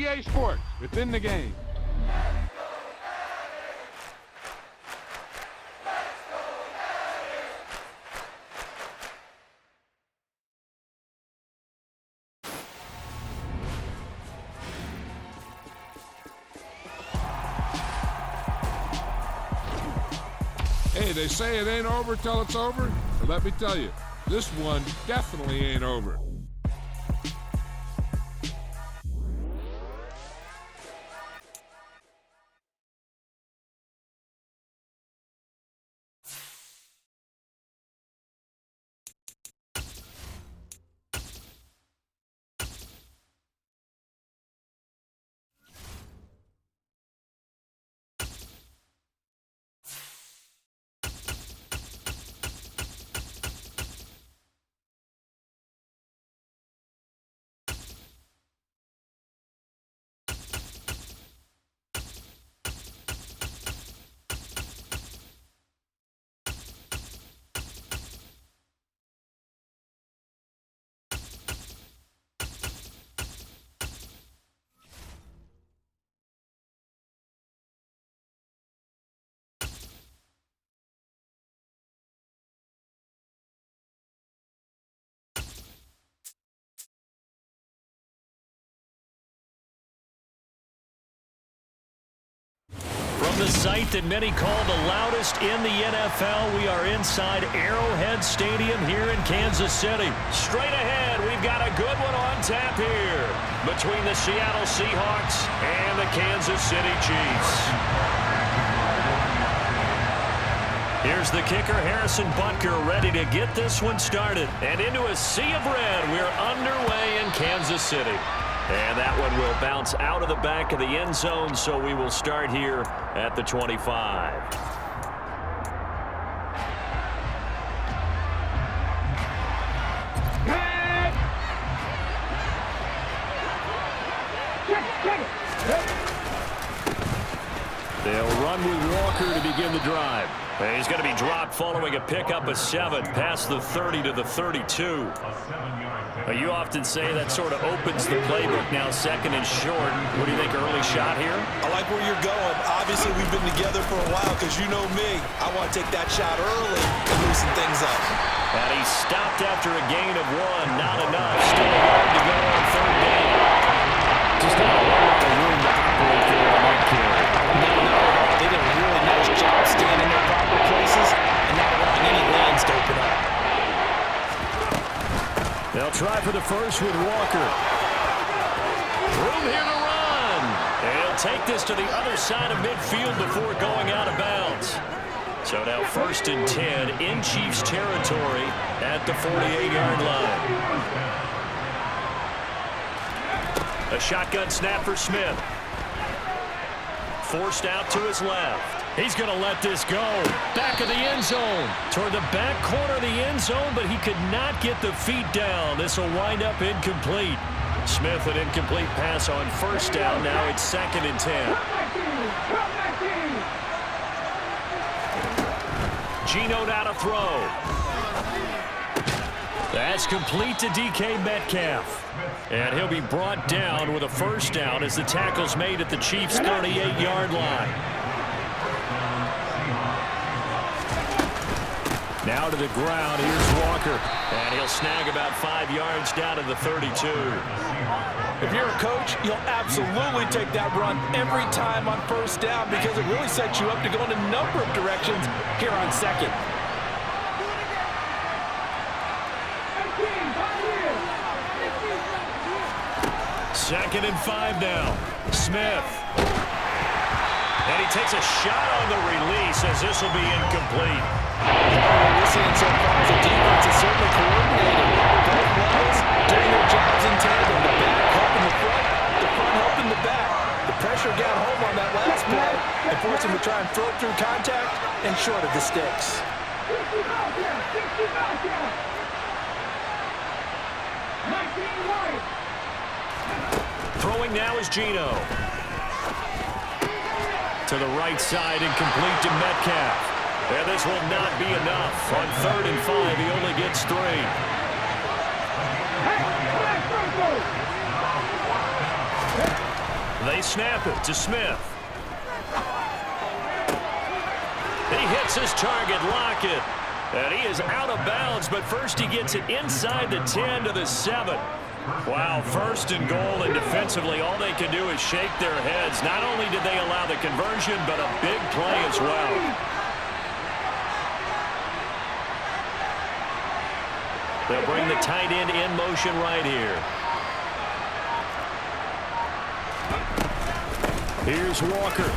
EA Sports, within the game. Hey, they say it ain't over till it's over. But let me tell you, this one definitely ain't over. From the site that many call the loudest in the NFL, we are inside Arrowhead Stadium here in Kansas City. Straight ahead, we've got a good one on tap here between the Seattle Seahawks and the Kansas City Chiefs. Here's the kicker, Harrison Butker, ready to get this one started. And into a sea of red, we're underway in Kansas City. And that one will bounce out of the back of the end zone, so we will start here at the 25. They'll run with Walker to begin the drive. And he's going to be dropped following a pickup of 7 past the 30 to the 32. You often say that sort of opens the playbook now, second and short. What do you think, early shot here? I like where you're going. Obviously, we've been together for a while because you know me. I want to take that shot early and loosen things up. And he stopped after a gain of 1. Not enough. Still a yard to go on third down. Just not a lot of room to operate there on that carry. No. They did a really nice job staying in their proper places and not allowing any lanes to open up. They'll try for the first with Walker. Room here to run. And he'll take this to the other side of midfield before going out of bounds. So now 1st and 10 in Chiefs territory at the 48-yard line. A shotgun snap for Smith. Forced out to his left. He's going to let this go. Back of the end zone. Toward the back corner of the end zone, but he could not get the feet down. This will wind up incomplete. Smith, an incomplete pass on 1st down. Now it's 2nd and 10. Geno now to throw. That's complete to DK Metcalf. And he'll be brought down with a 1st down as the tackle's made at the Chiefs' 38-yard line. Now to the ground, here's Walker. And he'll snag about 5 yards down to the 32. If you're a coach, you'll absolutely take that run every time on 1st down because it really sets you up to go in a number of directions here on 2nd. Second and 5 now. Smith. And he takes a shot on the release as this will be incomplete. What we're seeing so far is the defense is certainly coordinated. Both levels doing their jobs in tandem. The back helping the front helping the back. The pressure got home on that last play and forced him to try and throw it through contact and short of the sticks. Throwing now is Geno. To the right side and complete to Metcalf. And this will not be enough. On 3rd and 5, he only gets 3. they snap it to Smith. He hits his target, Lockett. And he is out of bounds, but first he gets it inside the 10 to the 7. Wow, first and goal, and defensively all they can do is shake their heads. Not only did they allow the conversion, but a big play as well. They'll bring the tight end in motion right here. Here's Walker.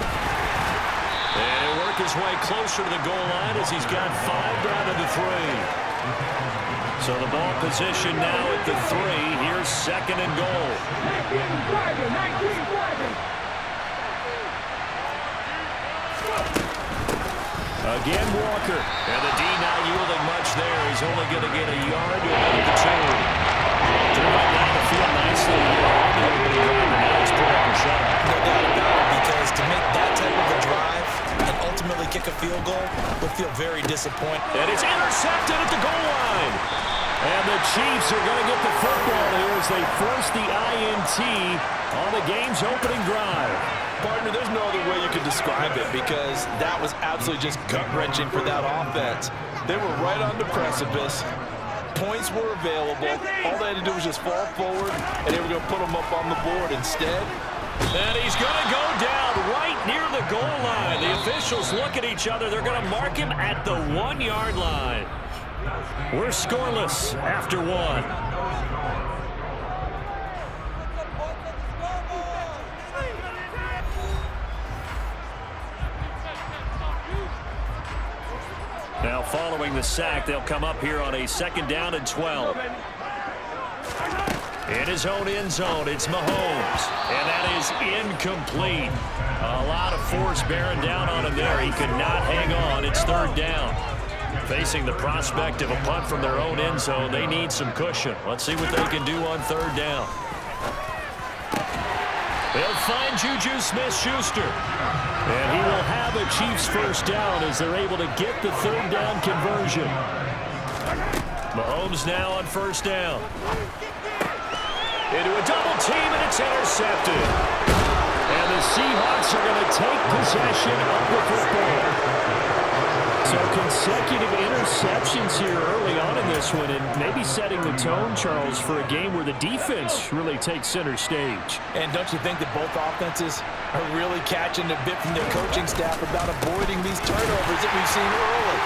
And he'll work his way closer to the goal line as he's got 5 down to the 3. So the ball position now at the 3. Here's second and goal. Again, Walker. And the D not yielding much there. He's only going to get a yard to about the 2. Driven down the field nicely here on the opening drive, and now he's put up a shot. No doubt about it, because to make that type of a drive and ultimately kick a field goal would feel very disappointing. And it's intercepted at the goal line. And the Chiefs are going to get the football here as they force the INT on the game's opening drive. Partner, there's no other way you could describe it, because that was absolutely just gut-wrenching for that offense. They were right on the precipice. Points were available. All they had to do was just fall forward, and they were going to put them up on the board instead. And he's going to go down right near the goal line. The officials look at each other. They're going to mark him at the 1-yard line. We're scoreless after 1. Now following the sack, they'll come up here on a 2nd down and 12. In his own end zone, it's Mahomes. And that is incomplete. A lot of force bearing down on him there. He could not hang on. It's 3rd down. Facing the prospect of a punt from their own end zone, they need some cushion. Let's see what they can do on 3rd down. They'll find Juju Smith-Schuster. And he will have a Chiefs 1st down as they're able to get the 3rd down conversion. Mahomes now on 1st down. Into a double team, and it's intercepted. And the Seahawks are going to take possession of the football. So consecutive interceptions here early on in this one, and maybe setting the tone, Charles, for a game where the defense really takes center stage. And don't you think that both offenses are really catching a bit from their coaching staff about avoiding these turnovers that we've seen early?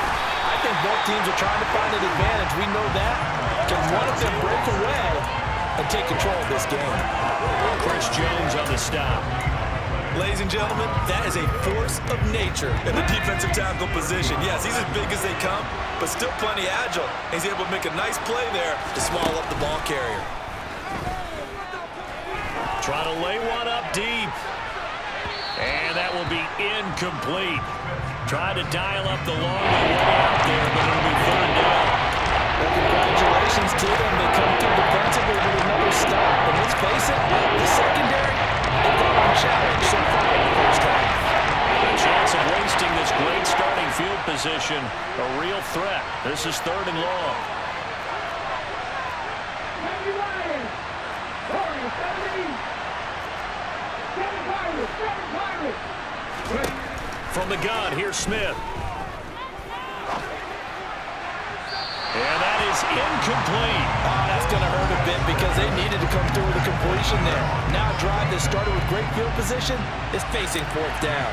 I think both teams are trying to find an advantage. We know that. Can one of them break away and take control of this game? Chris Jones on the stop. Ladies and gentlemen, that is a force of nature in the defensive tackle position. Yes, he's as big as they come, but still plenty agile. He's able to make a nice play there to swallow up the ball carrier. Try to lay one up deep. And that will be incomplete. Try to dial up the long way out there, but it'll be 3rd down. Well, congratulations to them. They come through defensively with another stop. And let's face it, the secondary, they've gone unchallenged so far in the 1st half. A chance of wasting this great starting field position. A real threat. This is 3rd and long. From the gun, here's Smith. And that is incomplete. Oh, that's going to hurt a bit because they needed to come through with a completion there. Now a drive that started with great field position is facing 4th down.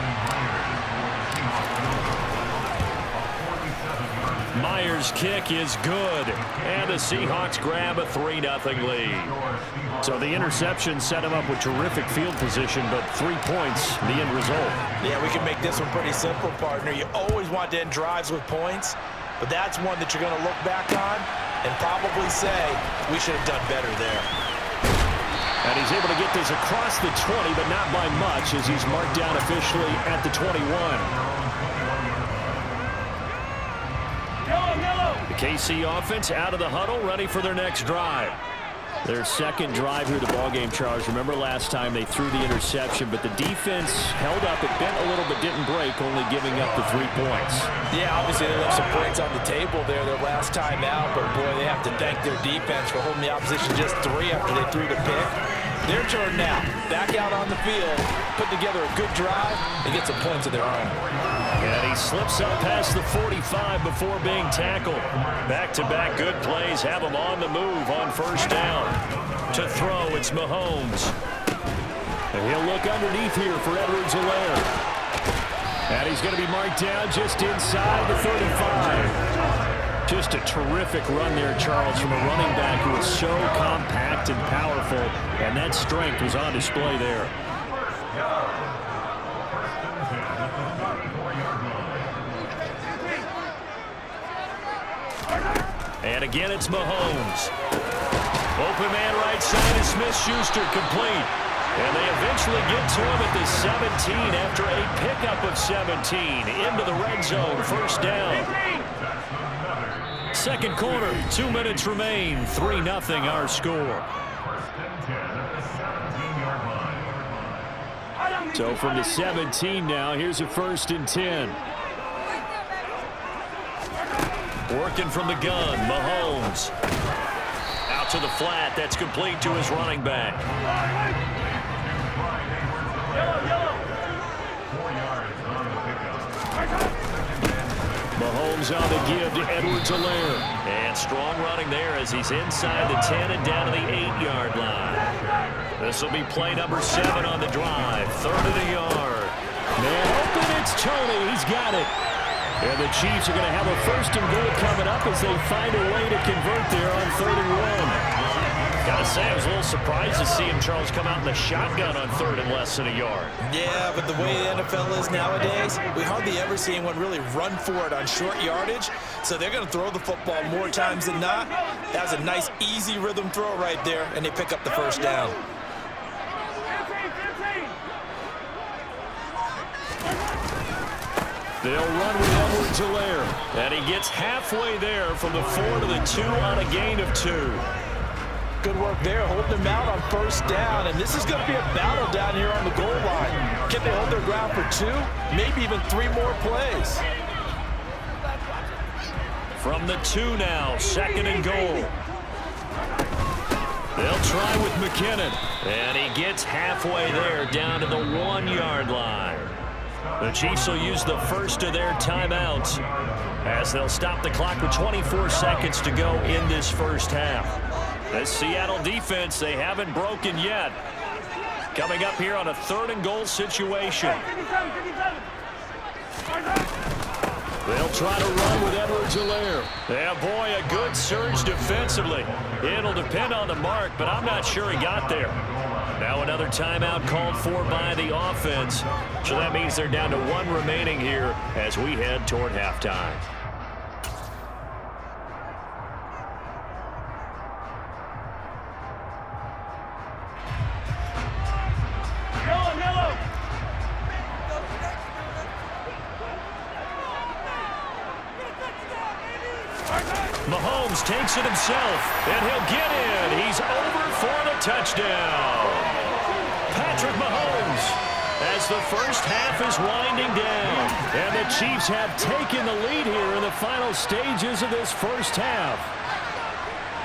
Myers' kick is good. And the Seahawks grab a 3-0 lead. So the interception set him up with terrific field position, but 3 points, the end result. Yeah, we can make this one pretty simple, partner. You always want to end drives with points, but that's one that you're going to look back on and probably say, we should have done better there. And he's able to get this across the 20, but not by much, as he's marked down officially at the 21. The KC offense out of the huddle, ready for their next drive. Their 2nd drive here of the ballgame, Charles. Remember last time they threw the interception, but the defense held up. It bent a little but didn't break, only giving up the 3 points. Yeah, obviously they left some points on the table there their last time out, but boy, they have to thank their defense for holding the opposition just 3 after they threw the pick. Their turn now. Back out on the field, put together a good drive, and get some points of their own. And he slips up past the 45 before being tackled. Back-to-back good plays have him on the move on first down. To throw, it's Mahomes. And he'll look underneath here for Edwards-Helaire. And he's going to be marked down just inside the 35. Just a terrific run there, Charles, from a running back who is so compact and powerful, and that strength was on display there. And again, it's Mahomes. Open man right side is Smith-Schuster, complete. And they eventually get to him at the 17 after a pickup of 17 into the red zone, first down. Second quarter, 2 minutes remain, 3-0 our score. So from the 17 now, here's a 1st and 10. Working from the gun, Mahomes. Out to the flat, that's complete to his running back. Mahomes on the give to Edwards-Helaire. And strong running there as he's inside the 10 and down to the 8-yard line. This will be play number 7 on the drive. 3rd and a yard. Man open, it's Tony. He's got it. And the Chiefs are going to have a 1st and goal coming up as they find a way to convert there on 3rd and 1. Gotta say, I was a little surprised to see him, Charles, come out in the shotgun on 3rd and less than a yard. Yeah, but the way the NFL is nowadays, we hardly ever see anyone really run for it on short yardage. So they're going to throw the football more times than not. That was a nice, easy rhythm throw right there, and they pick up the 1st down. They'll run with Edwards-Helaire. And he gets halfway there from the 4 to the 2 on a gain of 2. Good work there, holding them out on 1st down. And this is going to be a battle down here on the goal line. Can they hold their ground for 2, maybe even 3 more plays? From the 2 now, 2nd and goal. They'll try with McKinnon. And he gets halfway there down to the 1-yard line. The Chiefs will use the first of their timeouts as they'll stop the clock with 24 seconds to go in this first half. This Seattle defense, they haven't broken yet. Coming up here on a 3rd and goal situation. They'll try to run with Edwards-Helaire. Yeah, boy, a good surge defensively. It'll depend on the mark, but I'm not sure he got there. Now another timeout called for by the offense. So that means they're down to 1 remaining here as we head toward halftime. Mahomes takes it himself, and he'll get in. He's over for the touchdown. Patrick Mahomes, as the first half is winding down. And the Chiefs have taken the lead here in the final stages of this first half.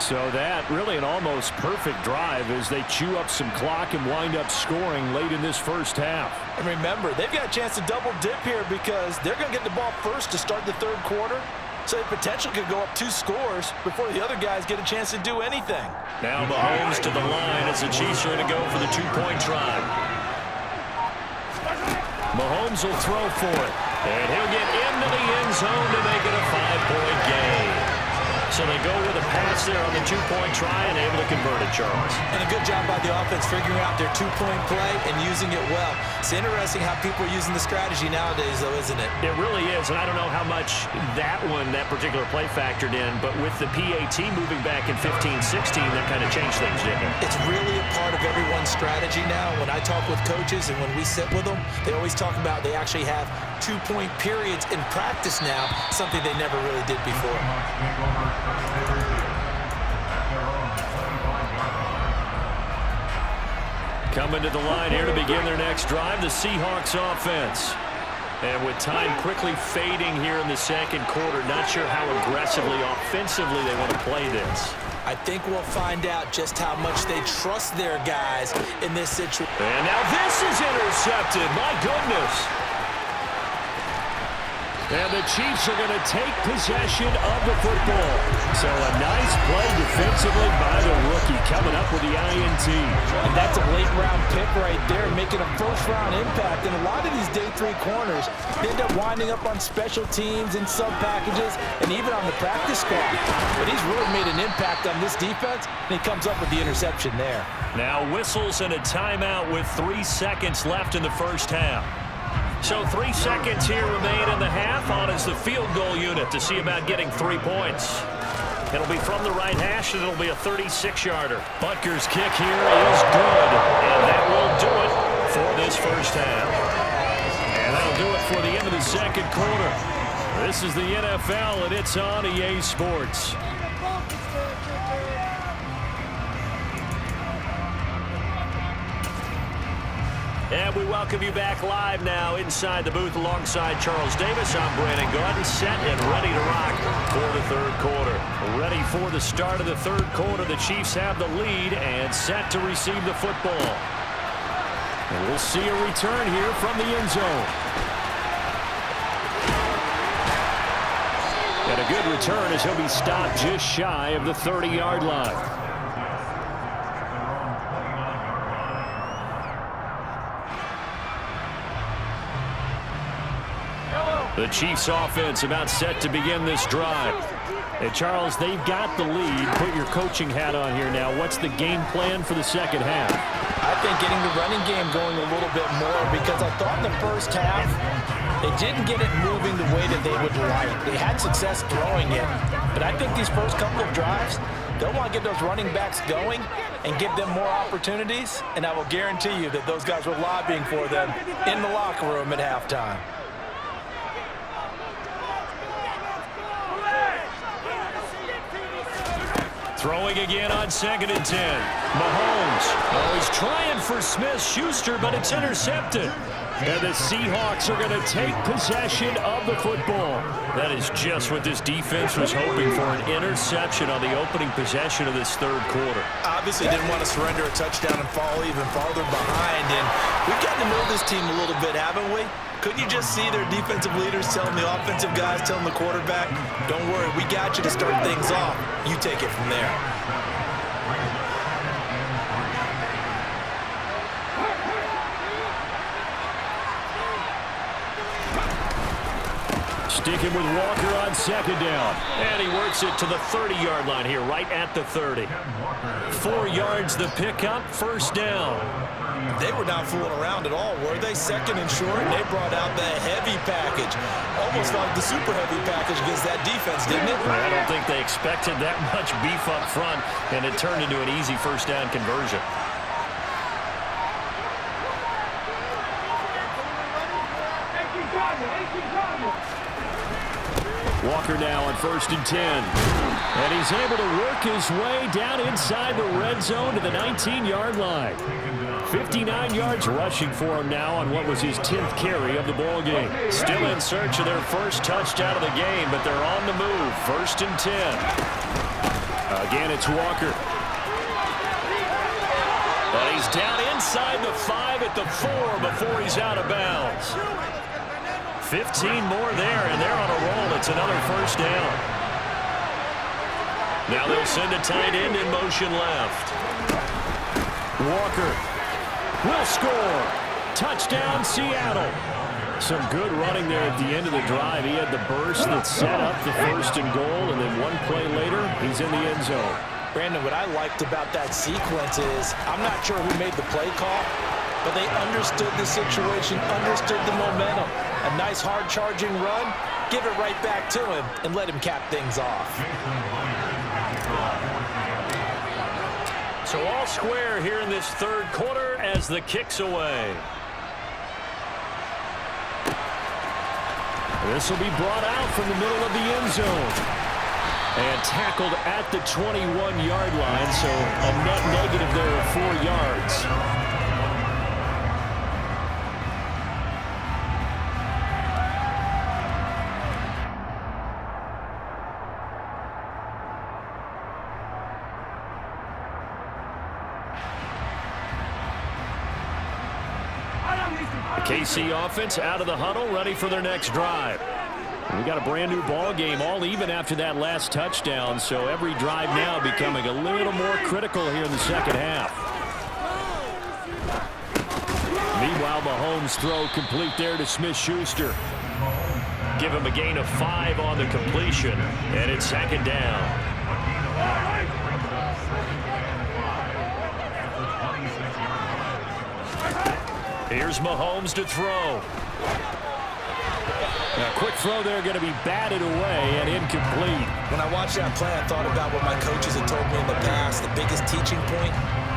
So that really an almost perfect drive as they chew up some clock and wind up scoring late in this first half. And remember, they've got a chance to double dip here because they're going to get the ball first to start the 3rd quarter. So they potentially could go up 2 scores before the other guys get a chance to do anything. Now Mahomes to the line as the Chiefs are going to go for the 2-point try. Mahomes will throw for it. And he'll get into the end zone to make it a 5-point game. So they go with a pass there on the 2-point try and able to convert it, Charles. And a good job by the offense figuring out their 2-point play and using it well. It's interesting how people are using the strategy nowadays, though, isn't it? It really is, and I don't know how much that particular play factored in, but with the PAT moving back in 15-16, that kind of changed things, didn't it? It's really a part of everyone's strategy now. When I talk with coaches and when we sit with them, they always talk about they actually have 2-point periods in practice now, something they never really did before. Coming to the line here to begin their next drive, the Seahawks offense. And with time quickly fading here in the second quarter, not sure how aggressively, offensively they want to play this. I think we'll find out just how much they trust their guys in this situation. And now this is intercepted. My goodness. And the Chiefs are going to take possession of the football. So a nice play defensively by the rookie coming up with the INT. And that's a late-round pick right there, making a first-round impact. And a lot of these day 3 corners, they end up winding up on special teams and sub-packages and even on the practice squad. But he's really made an impact on this defense, and he comes up with the interception there. Now whistles and a timeout with 3 seconds left in the first half. So 3 seconds here remain in the half. On is the field goal unit to see about getting 3 points. It'll be from the right hash, and it'll be a 36-yarder. Butker's kick here is good, and that will do it for this first half. And that'll do it for the end of the second quarter. This is the NFL, and it's on EA Sports. And we welcome you back live now inside the booth alongside Charles Davis. I'm Brandon Gaudin, set and ready to rock for the third quarter. Ready for the start of the third quarter. The Chiefs have the lead and set to receive the football. And we'll see a return here from the end zone. And a good return as he'll be stopped just shy of the 30-yard line. The Chiefs offense about set to begin this drive. And Charles, they've got the lead. Put your coaching hat on here now. What's the game plan for the second half? I think getting the running game going a little bit more, because I thought in the first half they didn't get it moving the way that they would like. They had success throwing it. But I think these first couple of drives, they'll want to get those running backs going and give them more opportunities. And I will guarantee you that those guys were lobbying for them in the locker room at halftime. Throwing again on 2nd and 10. Mahomes. Oh, he's trying for Smith-Schuster, but it's intercepted. And the Seahawks are going to take possession of the football. That is just what this defense was hoping for, an interception on the opening possession of this third quarter. Obviously didn't want to surrender a touchdown and fall even farther behind. And we've gotten to know this team a little bit, haven't we? Couldn't you just see their defensive leaders telling the offensive guys, telling the quarterback, don't worry, we got you to start things off. You take it from there. Sticking with Walker on 2nd down. And he works it to the 30-yard line here, right at the 30. 4 yards the pickup, first down. They were not fooling around at all, were they? 2nd and short, and they brought out the heavy package. Almost like the super heavy package against that defense, didn't it? I don't think they expected that much beef up front, and it turned into an easy first down conversion. Walker now on 1st and 10. And he's able to work his way down inside the red zone to the 19-yard line. 59 yards rushing for him now on what was his 10th carry of the ball game. Still in search of their first touchdown of the game, but they're on the move. 1st and 10. Again, it's Walker. And he's down inside the 5 at the 4 before he's out of bounds. 15 more there, and they're on a roll. It's another first down. Now they'll send a tight end in motion left. Walker will score. Touchdown, Seattle. Some good running there at the end of the drive. He had the burst that set up the 1st and goal, and then one play later, he's in the end zone. Brandon, what I liked about that sequence is I'm not sure who made the play call, but they understood the situation, understood the momentum. A nice hard-charging run, give it right back to him, and let him cap things off. So all square here in this third quarter as the kick's away. This will be brought out from the middle of the end zone. And tackled at the 21-yard line, so a net negative there of 4 yards. KC offense out of the huddle, ready for their next drive. We got a brand new ball game, all even after that last touchdown, so every drive now becoming a little more critical here in the second half. Meanwhile, Mahomes' throw complete there to Smith-Schuster. Give him a gain of 5 on the completion, and it's second down. Here's Mahomes to throw. Now, quick throw there, going to be batted away and incomplete. When I watched that play, I thought about what my coaches had told me in the past. The biggest teaching point,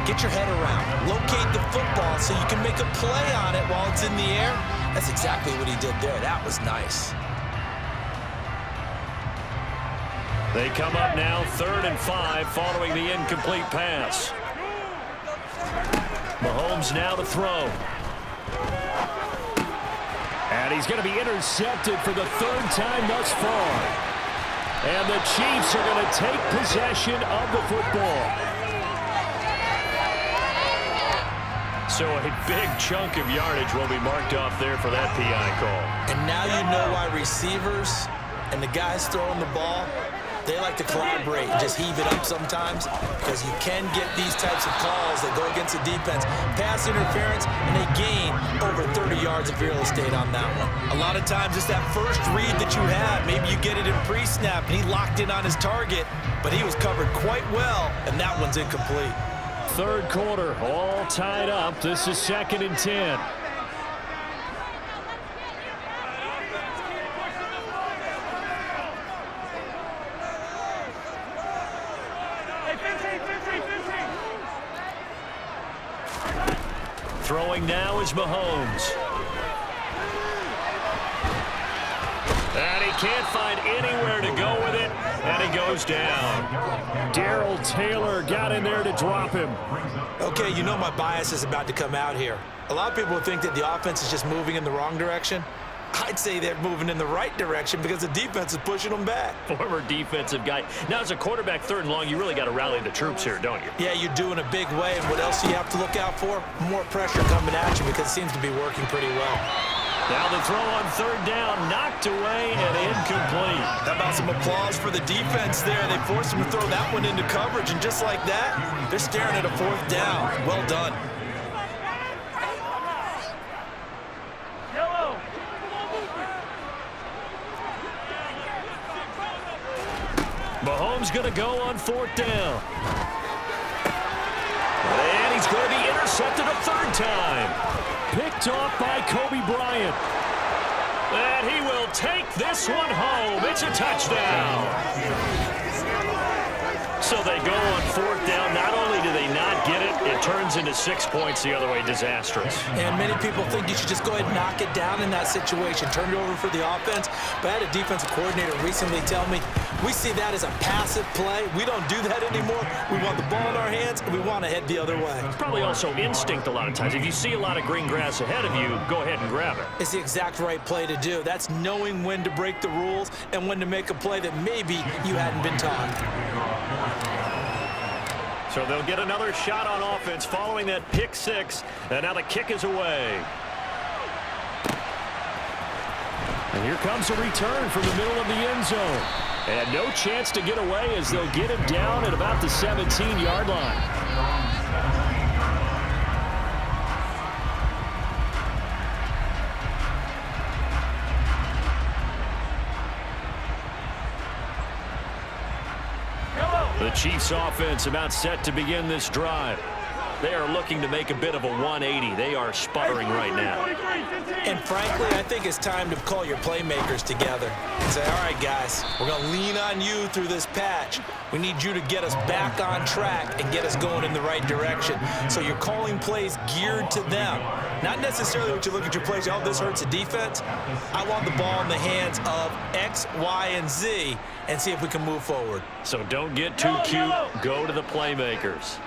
get your head around. Locate the football so you can make a play on it while it's in the air. That's exactly what he did there. That was nice. They come up now 3rd and 5 following the incomplete pass. Mahomes now to throw. And he's going to be intercepted for the 3rd time thus far. And the Chiefs are going to take possession of the football. So a big chunk of yardage will be marked off there for that PI call. And now you know why receivers and the guys throwing the ball, they like to collaborate and just heave it up sometimes, because you can get these types of calls that go against the defense. Pass interference, and they gain over 30 yards of real estate on that one. A lot of times it's that first read that you have. Maybe you get it in pre-snap, and he locked in on his target, but he was covered quite well, and that one's incomplete. 3rd quarter, all tied up. This is 2nd and 10. Throwing now is Mahomes. And he can't find anywhere to go with it, and he goes down. Darrell Taylor got in there to drop him. Okay, you know my bias is about to come out here. A lot of people think that the offense is just moving in the wrong direction. I'd say they're moving in the right direction because the defense is pushing them back. Former defensive guy. Now, as a quarterback, 3rd and long, you really got to rally the troops here, don't you? Yeah, you do in a big way. And what else do you have to look out for? More pressure coming at you, because it seems to be working pretty well. Now the throw on 3rd down, knocked away and incomplete. How about some applause for the defense there? They forced him to throw that one into coverage, and just like that, they're staring at a 4th down. Well done. Mahomes going to go on 4th down. And he's going to be intercepted a 3rd time. Picked off by Kobe Bryant. And he will take this one home. It's a touchdown. So they go on 4th down. Not only do they not get it, it turns into 6 points the other way. Disastrous. And many people think you should just go ahead and knock it down in that situation. Turn it over for the offense. But I had a defensive coordinator recently tell me, we see that as a passive play. We don't do that anymore. We want the ball in our hands, and we want to head the other way. Probably also instinct a lot of times. If you see a lot of green grass ahead of you, go ahead and grab it. It's the exact right play to do. That's knowing when to break the rules and when to make a play that maybe you hadn't been taught. So they'll get another shot on offense following that pick 6, and now the kick is away. And here comes a return from the middle of the end zone. And no chance to get away as they'll get him down at about the 17-yard line. The Chiefs offense about set to begin this drive. They are looking to make a bit of a 180. They are sputtering right now. And frankly, I think it's time to call your playmakers together and say, all right, guys, we're going to lean on you through this patch. We need you to get us back on track and get us going in the right direction. So you're calling plays geared to them. Not necessarily what you look at your plays, oh, this hurts the defense. I want the ball in the hands of X, Y, and Z and see if we can move forward. So don't get too cute. Go to the playmakers.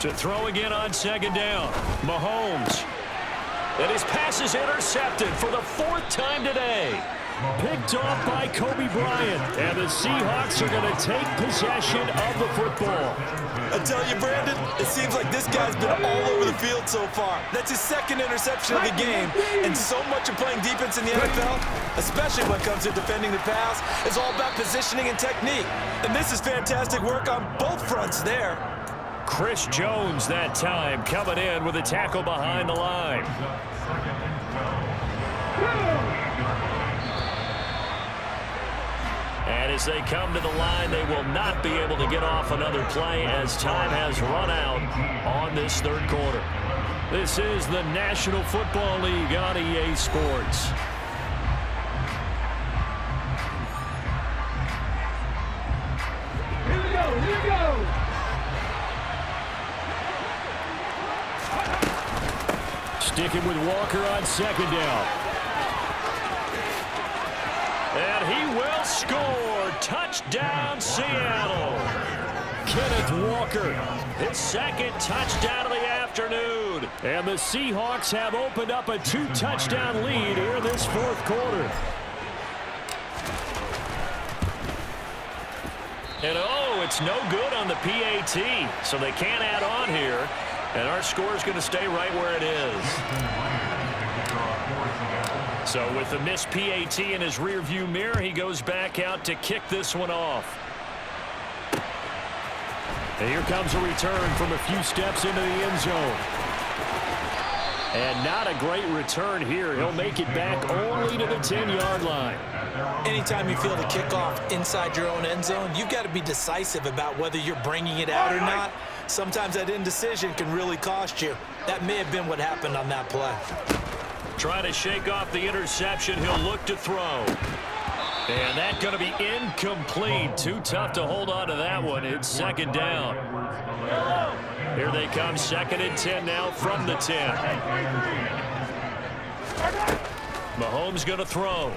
To throw again on 2nd down. Mahomes. And his pass is intercepted for the 4th time today. Picked off by Kobe Bryant. And the Seahawks are going to take possession of the football. I tell you, Brandon, it seems like this guy's been all over the field so far. That's his second interception of the game. And so much of playing defense in the NFL, especially when it comes to defending the pass, is all about positioning and technique. And this is fantastic work on both fronts there. Chris Jones that time coming in with a tackle behind the line. And as they come to the line, they will not be able to get off another play as time has run out on this third quarter. This is the National Football League on EA Sports. Here we go, here we go. Sticking with Walker on second down. And he will score. Touchdown, Seattle. Kenneth Walker, his second touchdown of the afternoon. And the Seahawks have opened up a 2-touchdown lead here this fourth quarter. And oh, it's no good on the PAT, so they can't add on here. And our score is going to stay right where it is. So with the missed PAT in his rearview mirror, he goes back out to kick this one off. And here comes a return from a few steps into the end zone. And not a great return here. He'll make it back only to the 10-yard line. Anytime you feel the kickoff inside your own end zone, you've got to be decisive about whether you're bringing it out or not. Sometimes that indecision can really cost you. That may have been what happened on that play. Trying to shake off the interception. He'll look to throw. And that's going to be incomplete. Too tough to hold on to that one. It's second down. Here they come, 2nd and 10 now from the 10. Mahomes going to throw.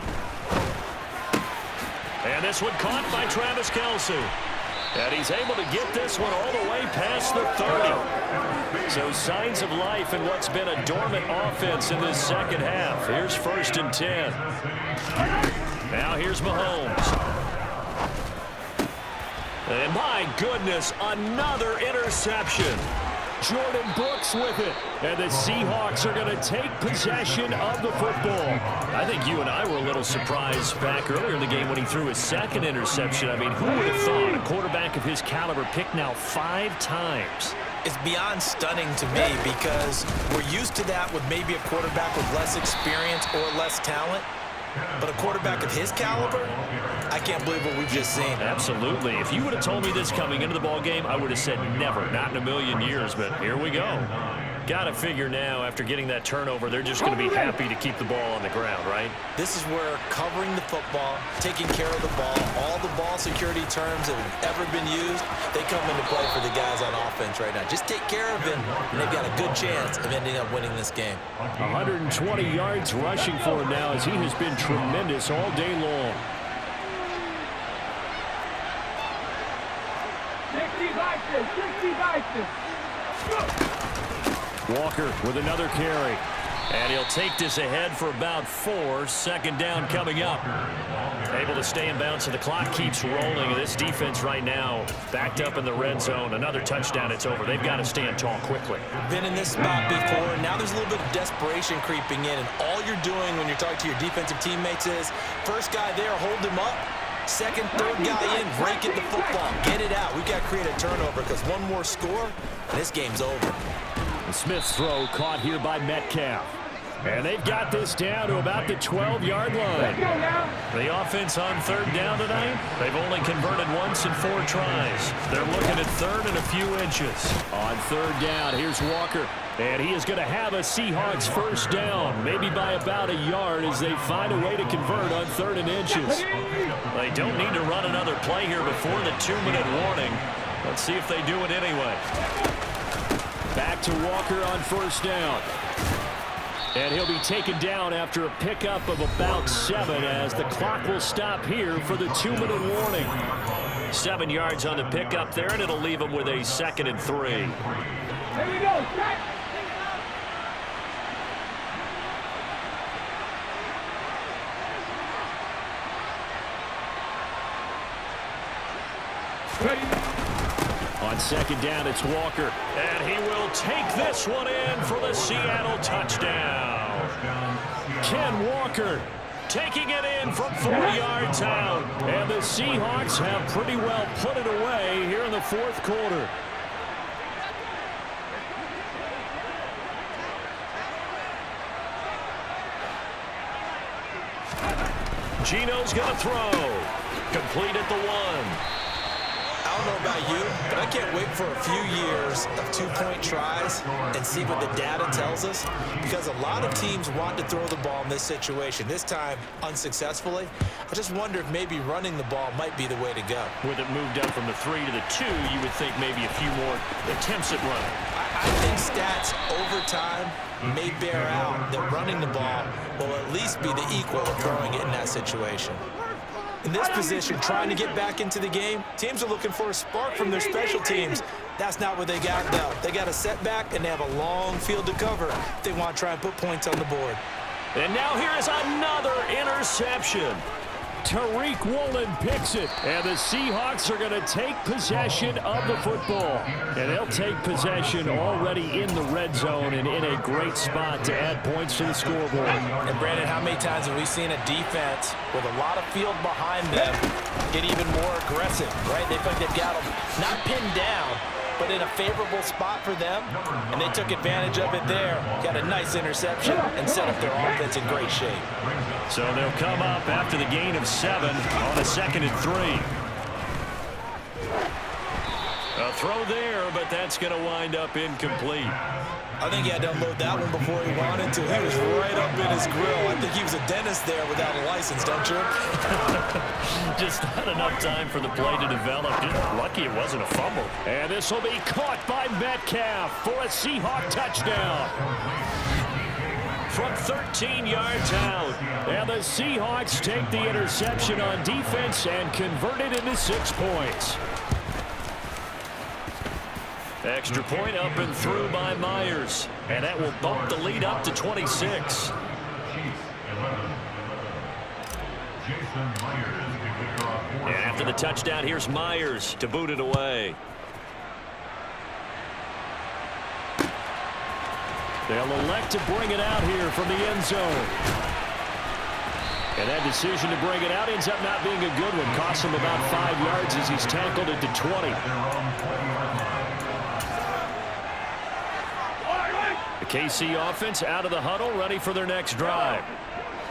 And this one caught by Travis Kelce. And he's able to get this one all the way past the 30. So signs of life in what's been a dormant offense in this second half. Here's 1st and 10. Now here's Mahomes. And my goodness, another interception. Jordan Brooks with it. And the Seahawks are going to take possession of the football. I think you and I were a little surprised back earlier in the game when he threw his 2nd interception. I mean, who would have thought a quarterback of his caliber picked now 5 times? It's beyond stunning to me because we're used to that with maybe a quarterback with less experience or less talent. But a quarterback of his caliber, I can't believe what we've just seen. Absolutely. If you would have told me this coming into the ball game, I would have said never, not in a million years. But here we go. Got to figure now, after getting that turnover, they're just going to be happy to keep the ball on the ground, right? This is where covering the football, taking care of the ball, all the ball security terms that have ever been used, they come into play for the guys on offense right now. Just take care of him, and they've got a good chance of ending up winning this game. 120 yards rushing for him now as he has been tremendous all day long. 60 boxes. Walker with another carry. And he'll take this ahead for about 4. 2nd down coming up. Able to stay in bounds, so the clock keeps rolling. This defense right now backed up in the red zone. Another touchdown, it's over. They've got to stand tall quickly. Been in this spot before. Now there's a little bit of desperation creeping in. And all you're doing when you're talking to your defensive teammates is, first guy there, hold him up. 2nd, 3rd guy in, break it the football. Get it out. We've got to create a turnover because one more score, and this game's over. The Smith's throw caught here by Metcalf. And they've got this down to about the 12-yard line. The offense on 3rd down tonight, they've only converted once in 4 tries. They're looking at 3rd and a few inches. On 3rd down, here's Walker. And he is going to have a Seahawks 1st down, maybe by about a yard as they find a way to convert on 3rd and inches. They don't need to run another play here before the 2-minute warning. Let's see if they do it anyway. Back to Walker on 1st down. And he'll be taken down after a pickup of about 7 as the clock will stop here for the 2-minute warning. 7 yards on the pickup there, and it'll leave him with a 2nd and 3. Here we go. Set. On second down, it's Walker. And he will take this one in for the Seattle touchdown. Ken Walker taking it in from 40 yards out. And the Seahawks have pretty well put it away here in the fourth quarter. Gino's going to throw. Complete at the 1. I don't know about you, but I can't wait for a few years of two-point tries and see what the data tells us, because a lot of teams want to throw the ball in this situation, this time unsuccessfully. I just wonder if maybe running the ball might be the way to go. With it moved up from the 3 to the 2, you would think maybe a few more attempts at running. I think stats over time may bear out that running the ball will at least be the equal of throwing it in that situation. In this position, trying to get back into the game, teams are looking for a spark from their special teams. That's not what they got, though. They got a setback, and they have a long field to cover if they want to try and put points on the board. And now here is another interception. Tariq Woolen picks it, and the Seahawks are going to take possession of the football. And they'll take possession already in the red zone and in a great spot to add points to the scoreboard. And Brandon, how many times have we seen a defense with a lot of field behind them get even more aggressive, right? They feel like they've got them not pinned down, but in a favorable spot for them, and they took advantage of it there. Got a nice interception and set up their offense in great shape. So they'll come up after the gain of 7 on a 2nd and 3. A throw there, but that's going to wind up incomplete. I think he had to unload that one before he wanted to. He was right up in his grill. I think he was a dentist there without a license, don't you? Just not enough time for the play to develop. Just lucky it wasn't a fumble. And this will be caught by Metcalf for a Seahawk touchdown. From 13 yards out. And the Seahawks take the interception on defense and convert it into 6 points. Extra point up and through by Myers. And that will bump the lead up to 26. And after the touchdown, here's Myers to boot it away. They'll elect to bring it out here from the end zone. And that decision to bring it out ends up not being a good one. Costs him about 5 yards as he's tackled it to 20. The KC offense out of the huddle, ready for their next drive.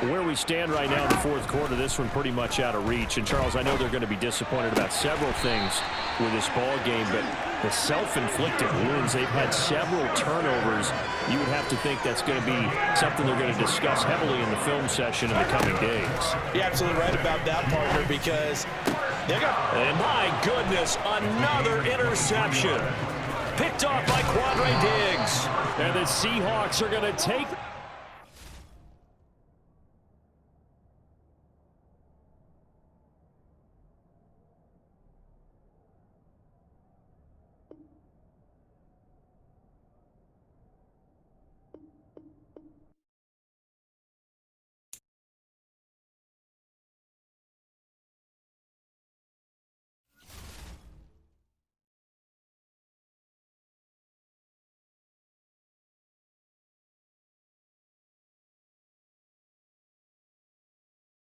Where we stand right now in the fourth quarter, this one pretty much out of reach. And, Charles, I know they're going to be disappointed about several things with this ball game, but the self-inflicted wounds, they've had several turnovers. You would have to think that's going to be something they're going to discuss heavily in the film session in the coming days. You're absolutely right about that, partner, because they're going to... And, my goodness, another interception. Picked off by Quandre Diggs. And the Seahawks are going to take...